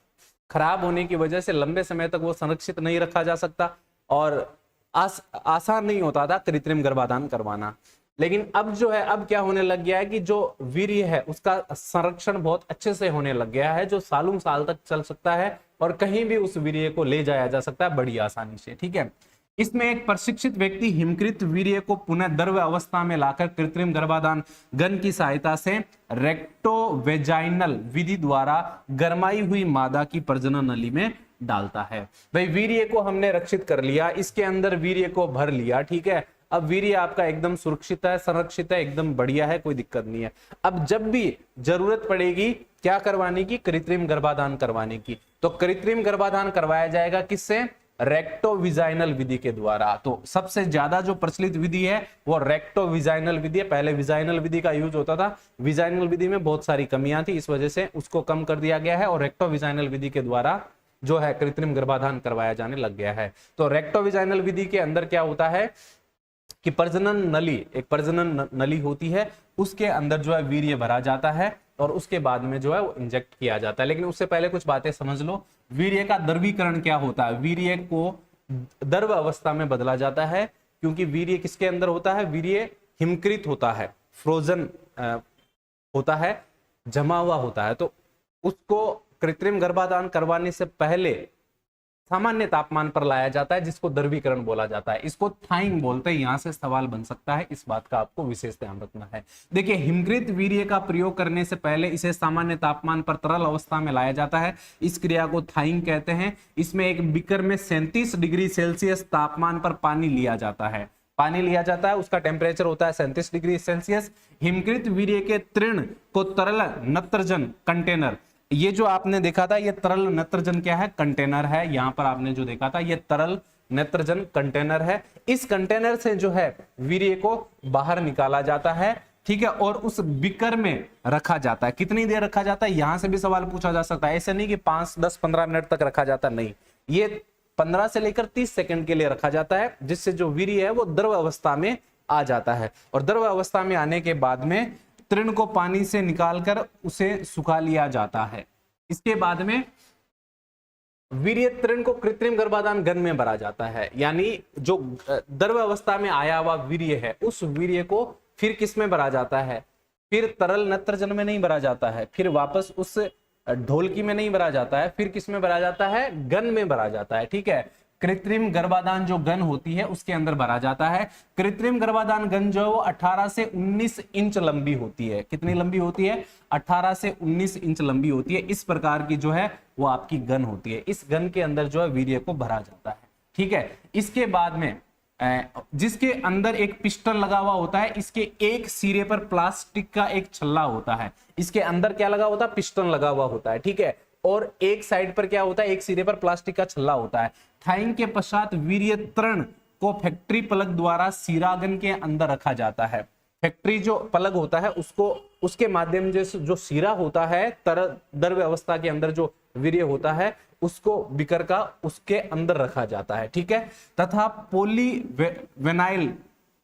खराब होने की वजह से लंबे समय तक वो संरक्षित नहीं रखा जा सकता, और आसान नहीं होता था कृत्रिम गर्भाधान करवाना। लेकिन अब जो है, अब क्या होने लग गया है कि जो वीर्य है उसका संरक्षण बहुत अच्छे से होने लग गया है, जो सालों साल तक चल सकता है, और कहीं भी उस वीर्य को ले जाया जा सकता है बड़ी आसानी से। ठीक है, इसमें एक प्रशिक्षित व्यक्ति हिमकृत वीर्य को पुनः द्रव अवस्था में लाकर कृत्रिम गर्भाधान गन की सहायता से रेक्टोवेजाइनल विधि द्वारा गरमाई हुई मादा की प्रजनन नली में डालता है। भाई वीर्य को हमने रक्षित कर लिया, इसके अंदर वीर्य को भर लिया। ठीक है, अब वीर्य आपका एकदम सुरक्षित है, संरक्षित है, एकदम बढ़िया है, कोई दिक्कत नहीं है। अब जब भी जरूरत पड़ेगी क्या करवाने की, कृत्रिम गर्भाधान करवाने की, तो कृत्रिम गर्भाधान करवाया जाएगा किससे, रेक्टोविजाइनल विधि के द्वारा। तो सबसे ज्यादा जो प्रचलित विधि है वो रेक्टोविजाइनल विधि है। पहले विजाइनल विधि का यूज होता था, विजाइनल विधि में बहुत सारी कमियां थी, इस वजह से उसको कम कर दिया गया है, और रेक्टोविजाइनल विधि के द्वारा जो है कृत्रिम गर्भाधान करवाया जाने लग गया है। तो रेक्टोविजाइनल विधि के अंदर क्या होता है कि प्रजनन नली, एक प्रजनन नली होती है, उसके अंदर जो है वीर्य भरा जाता है, और उसके बाद में जो है वो इंजेक्ट किया जाता है। लेकिन उससे पहले कुछ बातें समझ लो। वीर्य का द्रवीकरण क्या होता है, वीर्य को द्रव अवस्था में बदला जाता है, क्योंकि वीर्य किसके अंदर होता है, वीर्य हिमकृत होता है, फ्रोजन होता है, जमा हुआ होता है। तो उसको कृत्रिम गर्भाधान करवाने से पहले सामान्य तापमान पर लाया जाता है, जिसको द्रवीकरण बोला जाता है। इसको थाइंग बोलते हैं। यहां से सवाल बन सकता है, इस बात का आपको विशेष ध्यान रखना है। देखिए हिमकृत वीर्य का प्रयोग करने से पहले इसे सामान्य तापमान पर तरल अवस्था में लाया जाता है, इस क्रिया को थाइंग कहते हैं। इसमें एक बीकर में 37 डिग्री सेल्सियस तापमान पर पानी लिया जाता है, पानी लिया जाता है, उसका टेम्परेचर होता है 37 डिग्री सेल्सियस। हिमकृत वीर्य के तृण को तरल नत्रजन कंटेनर, ये जो आपने देखा था ये तरल नत्रजन क्या है, कंटेनर है। यहां पर आपने जो देखा था ये तरल नत्रजन कंटेनर है। इस कंटेनर से जो है वीर्य को बाहर निकाला जाता है, ठीक है, और उस बिकर में रखा जाता है। कितनी देर रखा जाता है, यहां से भी सवाल पूछा जा सकता है। ऐसे नहीं कि 5, 10, 15 मिनट तक रखा जाता, नहीं, ये 15 से लेकर 30 सेकंड के लिए रखा जाता है, जिससे जो वीर्य है वो द्रव अवस्था में आ जाता है। और द्रव अवस्था में आने के बाद में तृण को पानी से निकालकर उसे सुखा लिया जाता है। इसके बाद में वीर्य तृण को कृत्रिम गर्भाधान गन में भरा जाता है, यानी जो द्रव अवस्था में आया हुआ वीर्य है, उस वीर्य को फिर किस में भरा जाता है, फिर तरल नत्रजन में नहीं भरा जाता है, फिर वापस उस ढोलकी में नहीं भरा जाता है, फिर किस में भरा जाता है, गन में भरा जाता है। ठीक है, कृत्रिम गर्भाधान जो गन होती है उसके अंदर भरा जाता है। कृत्रिम गर्भाधान गन जो है वो 18 से 19 इंच लंबी होती है। कितनी लंबी होती है, 18 से 19 इंच लंबी होती है। इस प्रकार की जो है वो आपकी गन होती है। इस गन के अंदर जो है वीर्य को भरा जाता है। ठीक है, इसके बाद में जिसके अंदर एक पिस्टन लगा हुआ होता है, इसके एक सिरे पर प्लास्टिक का एक छल्ला होता है। इसके अंदर क्या लगा होता है, पिस्टन लगा हुआ होता है। ठीक है, और एक साइड पर क्या होता है, एक सिरे पर प्लास्टिक का छल्ला होता है। थाइंग के पश्चात वीर्य तृण को फैक्ट्री पलक द्वारा सीरागन के अंदर रखा जाता है। फैक्ट्री जो पलक होता है उसको, उसके माध्यम से जो सीरा होता है, द्रव अवस्था के अंदर जो वीर्य होता है, उसको बिकर का उसके अंदर रखा जाता है। ठीक है, तथा पॉलीविनाइल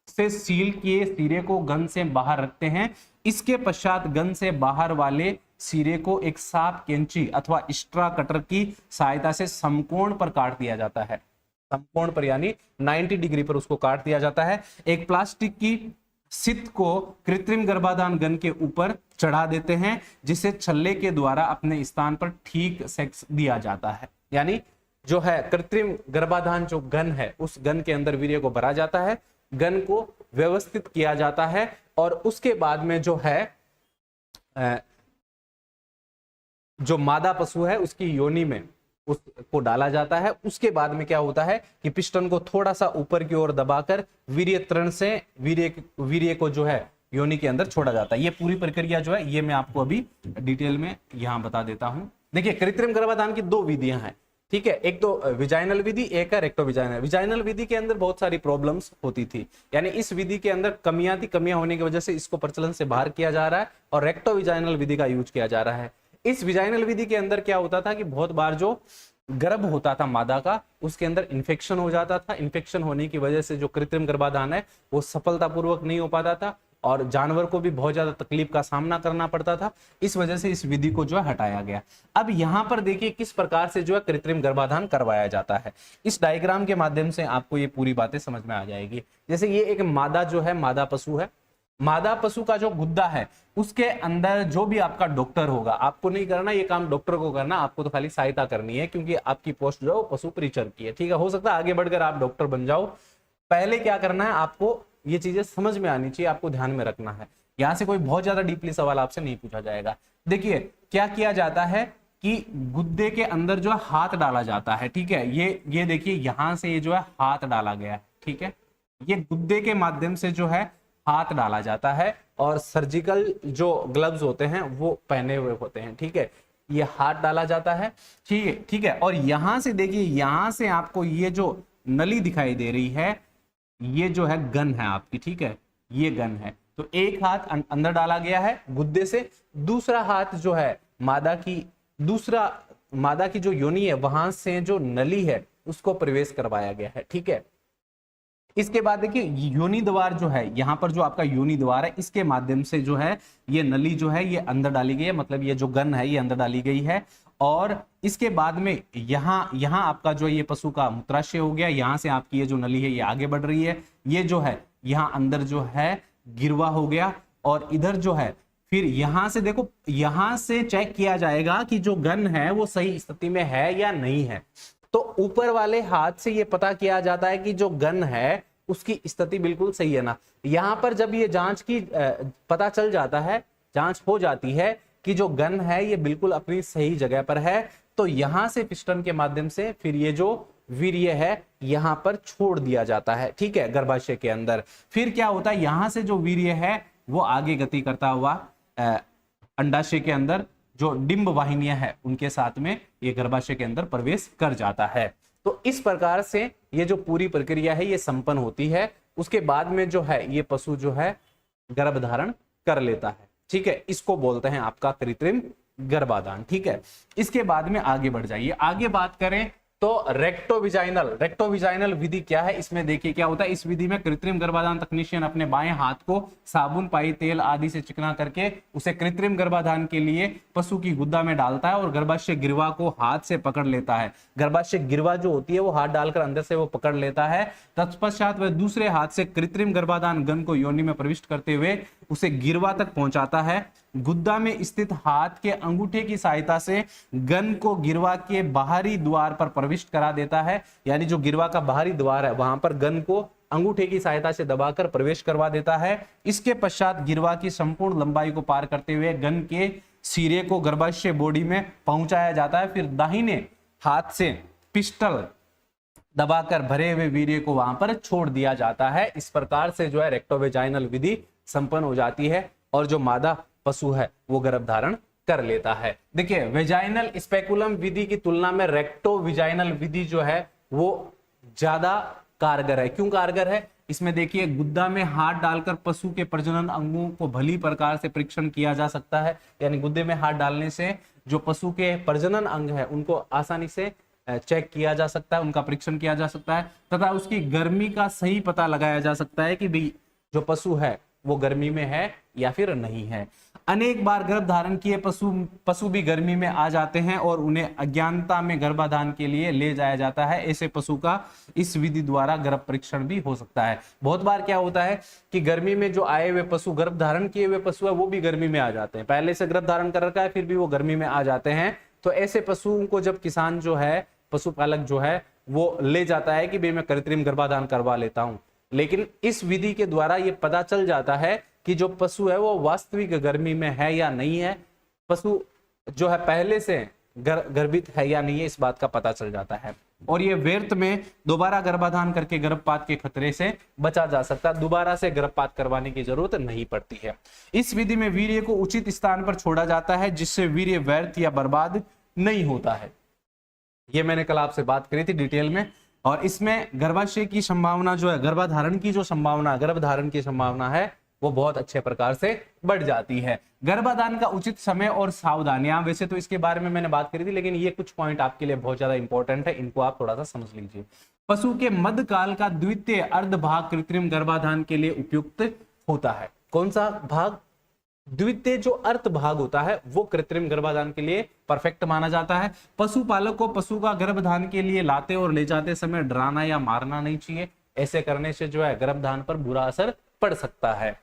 से सील किए सिरे को गन से बाहर रखते हैं। इसके पश्चात गन से बाहर वाले सिरे को एक साफ कैंची अथवा स्ट्रा कटर की सहायता से समकोण पर काट दिया जाता है। समकोण पर यानी 90 डिग्री पर उसको काट दिया जाता है। एक प्लास्टिक की सित को कृत्रिम गर्भाधान गन के ऊपर चढ़ा देते हैं, जिसे छल्ले के द्वारा अपने स्थान पर ठीक सेक्स दिया जाता है। यानी जो है कृत्रिम गर्भाधान जो गन है, उस गन के अंदर वीर्य को भरा जाता है, गन को व्यवस्थित किया जाता है, और उसके बाद में जो है जो मादा पशु है उसकी योनि में उसको डाला जाता है। उसके बाद में क्या होता है कि पिस्टन को थोड़ा सा ऊपर की ओर दबाकर वीर्य तृण से वीर्य को जो है योनि के अंदर छोड़ा जाता है। ये पूरी प्रक्रिया जो है ये मैं आपको अभी डिटेल में यहां बता देता हूं। देखिए, कृत्रिम गर्भाधान की 2 विधियां हैं। ठीक है, एक तो विजाइनल विधि, एक है रेक्टो विजाइनल। विजाइनल विधि के अंदर बहुत सारी प्रॉब्लम्स होती थी, यानी इस विधि के अंदर कमियां थी, कमियां होने की वजह से इसको प्रचलन से बाहर किया जा रहा है और रेक्टो विजाइनल विधि का यूज किया जा रहा है। इस विजाइनल विधि के अंदर क्या होता था कि बहुत बार जो गर्भ होता था मादा का, उसके अंदर इन्फेक्शन हो जाता था। इन्फेक्शन होने की वजह से जो कृत्रिम गर्भाधान है वो सफलतापूर्वक नहीं हो पाता था और जानवर को भी बहुत ज्यादा तकलीफ का सामना करना पड़ता था। इस वजह से इस विधि को जो है हटाया गया। अब यहां पर देखिए किस प्रकार से जो है कृत्रिम गर्भाधान करवाया जाता है। इस डायग्राम के माध्यम से आपको ये पूरी बातें समझ में आ जाएगी। जैसे ये एक मादा जो है, मादा पशु है। मादा पशु का जो गुद्दा है उसके अंदर जो भी आपका डॉक्टर होगा, आपको नहीं करना ये काम, डॉक्टर को करना, आपको तो खाली सहायता करनी है, क्योंकि आपकी पोस्ट जो है पशु परिचर की है। ठीक है, हो सकता है आगे बढ़कर आप डॉक्टर बन जाओ। पहले क्या करना है, आपको ये चीजें समझ में आनी चाहिए, आपको ध्यान में रखना है। यहां से कोई बहुत ज्यादा डीपली सवाल आपसे नहीं पूछा जाएगा। देखिए क्या किया जाता है कि गुद्दे के अंदर जो है हाथ डाला जाता है। ठीक है, ये देखिए यहां से ये जो है हाथ डाला गया है। ठीक है, ये गुद्दे के माध्यम से जो है हाथ डाला जाता है और सर्जिकल जो ग्लव्स होते हैं वो पहने हुए होते हैं। ठीक है, ये हाथ डाला जाता है। ठीक है, और यहां से देखिए, यहां से आपको ये जो नली दिखाई दे रही है, ये जो है गन है आपकी। ठीक है, ये गन है। तो एक हाथ अंदर डाला गया है गुद्दे से, दूसरा हाथ जो है मादा की जो योनि है वहां से जो नली है उसको प्रवेश करवाया गया है। ठीक है, इसके बाद देखिए योनि द्वार जो है, यहाँ पर जो आपका योनि द्वार है, इसके माध्यम से जो है ये नली जो है ये अंदर डाली गई है, मतलब ये जो गन है ये अंदर डाली गई है। और इसके बाद में यहाँ आपका जो ये पशु का मूत्राशय हो गया, यहाँ से आपकी ये जो नली है ये आगे बढ़ रही है, ये जो है यहाँ अंदर जो है गिरवा हो गया, और इधर जो है फिर यहां से देखो, यहां से चेक किया जाएगा कि जो गन है वो सही स्थिति में है या नहीं है। तो ऊपर वाले हाथ से ये पता किया जाता है कि जो गन है उसकी स्थिति बिल्कुल सही है ना। यहां पर जब ये जांच की पता चल जाता है, जांच हो जाती है कि जो गन है ये बिल्कुल अपनी सही जगह पर है, तो यहां से पिस्टन के माध्यम से फिर ये जो वीर्य है यहां पर छोड़ दिया जाता है। ठीक है, गर्भाशय के अंदर फिर क्या होता है, यहां से जो वीर्य है वो आगे गति करता हुआ अंडाशय के अंदर जो डिंब वाहिनियां है उनके साथ में ये गर्भाशय के अंदर प्रवेश कर जाता है। तो इस प्रकार से ये जो पूरी प्रक्रिया है ये संपन्न होती है। उसके बाद में जो है ये पशु जो है गर्भ धारण कर लेता है। ठीक है, इसको बोलते हैं आपका कृत्रिम गर्भाधान। ठीक है, इसके बाद में आगे बढ़ जाइए। आगे बात करें तो रेक्टोविजाइनल विधि क्या है, इसमें देखिए क्या होता है। इस विधि में कृत्रिम गर्भाधान तकनीशियन अपने बाएं हाथ को साबुन, पाई, तेल आदि से चिकना करके उसे कृत्रिम गर्भाधान के लिए पशु की गुद्दा में डालता है और गर्भाशय गिरवा को हाथ से पकड़ लेता है। गर्भाशय गिरवा जो होती है वो हाथ डालकर अंदर से वो पकड़ लेता है। तत्पश्चात वह दूसरे हाथ से कृत्रिम गर्भाधान गन को योनि में प्रविष्ट करते हुए उसे गिरवा तक पहुंचाता है। गुद्दा में स्थित हाथ के अंगूठे की सहायता से गन को गिरवा के बाहरी द्वार पर प्रविष्ट करा देता है। यानी जो गिरवा का बाहरी द्वार है वहां पर गन को अंगूठे की सहायता से दबाकर प्रवेश करवा देता है। इसके पश्चात गिरवा की संपूर्ण लंबाई को पार करते हुए गन के सिरे को गर्भाशय बॉडी में पहुंचाया जाता है। फिर दाहिने हाथ से पिस्टल दबाकर भरे हुए वीर्य को वहां पर छोड़ दिया जाता है। इस प्रकार से जो है रेक्टोवेजाइनल विधि संपन्न हो जाती है और जो मादा पशु है वो गर्भ धारण कर लेता है। देखिए, वेजाइनल स्पेकुलम विधि की तुलना में रेक्टोविजाइनल विधि जो है वो ज्यादा कारगर है। क्यों कारगर है? इसमें देखिए, गुद्दा में हाथ डालकर पशु के प्रजनन अंगों को भली प्रकार से परीक्षण किया जा सकता है। यानी गुद्दे में हाथ डालने से जो पशु के प्रजनन अंग है उनको आसानी से चेक किया जा सकता है, उनका परीक्षण किया जा सकता है तथा उसकी गर्मी का सही पता लगाया जा सकता है कि भाई जो पशु है वो गर्मी में है या फिर नहीं है। अनेक बार गर्भ धारण किए पशु भी गर्मी में आ जाते हैं और उन्हें अज्ञानता में गर्भाधान के लिए ले जाया जाता है। ऐसे पशु का इस विधि द्वारा गर्भ परीक्षण भी हो सकता है। बहुत बार क्या होता है कि गर्मी में जो आए हुए पशु, गर्भ धारण किए हुए पशु है, वो भी गर्मी में आ जाते हैं। पहले से गर्भ धारण कर रखा है फिर भी वो गर्मी में आ जाते हैं। तो ऐसे पशुओं को जब किसान जो है, पशुपालक जो है, वो ले जाता है कि भाई मैं कृत्रिम गर्भाधान करवा लेता हूं, लेकिन इस विधि के द्वारा ये पता चल जाता है कि जो पशु है वो वास्तविक गर्मी में है या नहीं है, पशु जो है पहले से गर्भित है या नहीं है, इस बात का पता चल जाता है। और ये व्यर्थ में दोबारा गर्भाधान करके गर्भपात के खतरे से बचा जा सकता है। दोबारा से गर्भपात करवाने की जरूरत नहीं पड़ती है। इस विधि में वीर्य को उचित स्थान पर छोड़ा जाता है जिससे वीर्य व्यर्थ या बर्बाद नहीं होता है। ये मैंने कल आपसे बात करी थी डिटेल में। और इसमें गर्भाशय की संभावना जो है, गर्भाधारण की जो संभावना, गर्भधारण की संभावना है वो बहुत अच्छे प्रकार से बढ़ जाती है। गर्भाधान का उचित समय और सावधानियां, वैसे तो इसके बारे में मैंने बात करी थी, लेकिन ये कुछ पॉइंट आपके लिए बहुत ज्यादा इंपॉर्टेंट है, इनको आप थोड़ा सा समझ लीजिए। पशु के मध्यकाल का द्वितीय अर्ध भाग कृत्रिम गर्भाधान के लिए उपयुक्त होता है। कौन सा भाग? द्वितीय जो अर्थ भाग होता है वो कृत्रिम गर्भाधान के लिए परफेक्ट माना जाता है। पशुपालक को पशु का गर्भधान के लिए लाते और ले जाते समय डराना या मारना नहीं चाहिए। ऐसे करने से जो है गर्भधान पर बुरा असर पड़ सकता है।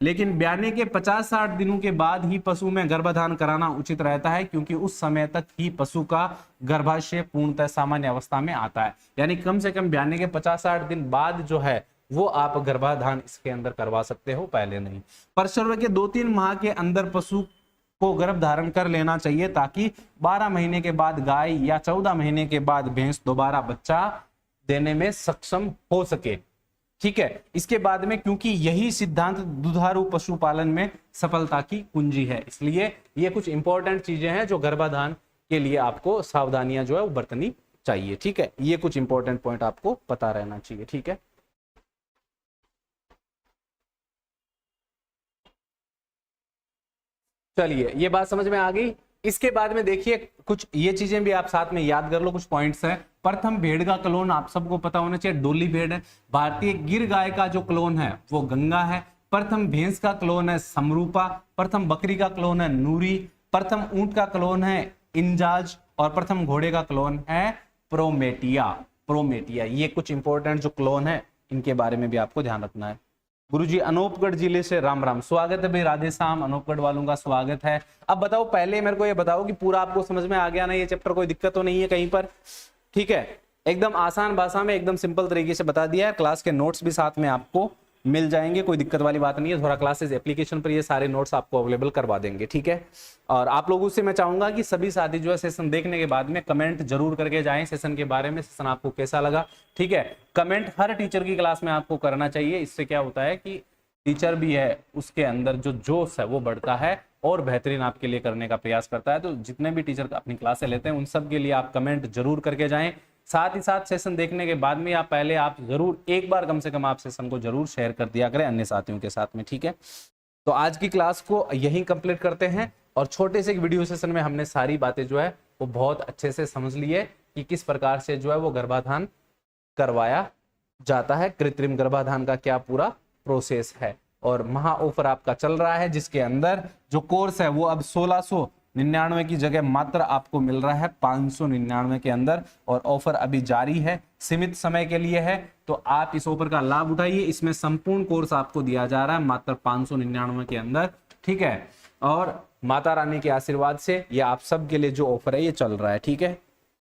लेकिन ब्याने के 50-60 दिनों के बाद ही पशु में गर्भधान कराना उचित रहता है, क्योंकि उस समय तक ही पशु का गर्भाशय पूर्णतः सामान्य अवस्था में आता है। यानी कम से कम ब्याने के 50-60 दिन बाद जो है वो आप गर्भाधान इसके अंदर करवा सकते हो, पहले नहीं। प्रसव के 2-3 माह के अंदर पशु को गर्भ धारण कर लेना चाहिए, ताकि 12 महीने के बाद गाय या 14 महीने के बाद भैंस दोबारा बच्चा देने में सक्षम हो सके। ठीक है, इसके बाद में, क्योंकि यही सिद्धांत दुधारू पशुपालन में सफलता की कुंजी है, इसलिए ये कुछ इंपॉर्टेंट चीजें हैं जो गर्भाधान के लिए आपको सावधानियां जो है वो बरतनी चाहिए। ठीक है, ये कुछ इंपॉर्टेंट पॉइंट आपको पता रहना चाहिए। ठीक है, चलिए ये बात समझ में आ गई। इसके बाद में देखिए कुछ ये चीजें भी आप साथ में याद कर लो, कुछ पॉइंट्स हैं। प्रथम भेड़ का क्लोन आप सबको पता होना चाहिए, डोली भेड़ है। भारतीय गिर गाय का जो क्लोन है वो गंगा है। प्रथम भैंस का क्लोन है समरूपा। प्रथम बकरी का क्लोन है नूरी। प्रथम ऊंट का क्लोन है इंजाज और प्रथम घोड़े का क्लोन है प्रोमेटिया। ये कुछ इंपॉर्टेंट जो क्लोन है इनके बारे में भी आपको ध्यान रखना है। गुरुजी अनूपगढ़ जिले से राम राम, स्वागत है भाई, राधे श्याम, अनूपगढ़ वालों का स्वागत है। अब बताओ, पहले मेरे को ये बताओ कि पूरा आपको समझ में आ गया ना ये चैप्टर, कोई दिक्कत तो नहीं है कहीं पर? ठीक है, एकदम आसान भाषा में एकदम सिंपल तरीके से बता दिया है। क्लास के नोट्स भी साथ में आपको मिल जाएंगे, कोई दिक्कत वाली बात नहीं है। थोड़ा क्लासेस एप्लीकेशन पर ये सारे नोट्स आपको अवेलेबल करवा देंगे। ठीक है, और आप लोगों से मैं चाहूंगा कि सभी साथी जो है सेशन देखने के बाद में कमेंट जरूर करके जाएं सेशन के बारे में, सेशन आपको कैसा लगा। ठीक है, कमेंट हर टीचर की क्लास में आपको करना चाहिए। इससे क्या होता है कि टीचर भी है उसके अंदर जो जोश है वो बढ़ता है और बेहतरीन आपके लिए करने का प्रयास करता है। तो जितने भी टीचर अपनी क्लासें लेते हैं उन सब के लिए आप कमेंट जरूर करके जाएं। साथ ही साथ सेशन देखने के बाद में आप जरूर एक बार कम से कम आप सेशन को जरूर शेयर कर दिया करें अन्य साथियों के साथ में। ठीक है, तो आज की क्लास को यहीं कंप्लीट करते हैं और छोटे से एक वीडियो सेशन में हमने सारी बातें जो है वो बहुत अच्छे से समझ ली है कि किस प्रकार से जो है वो गर्भाधान करवाया जाता है, कृत्रिम गर्भाधान का क्या पूरा प्रोसेस है। और महा ऑफर आपका चल रहा है जिसके अंदर जो कोर्स है वो अब 1699 की जगह मात्र आपको मिल रहा है 599 के अंदर, और ऑफर अभी जारी है, सीमित समय के लिए है। तो आप इस ऑफर का लाभ उठाइए, इसमें संपूर्ण कोर्स आपको दिया जा रहा है मात्र 599 के अंदर, ठीक है। और माता रानी के आशीर्वाद से ये आप सब के लिए जो ऑफर है ये चल रहा है, ठीक है।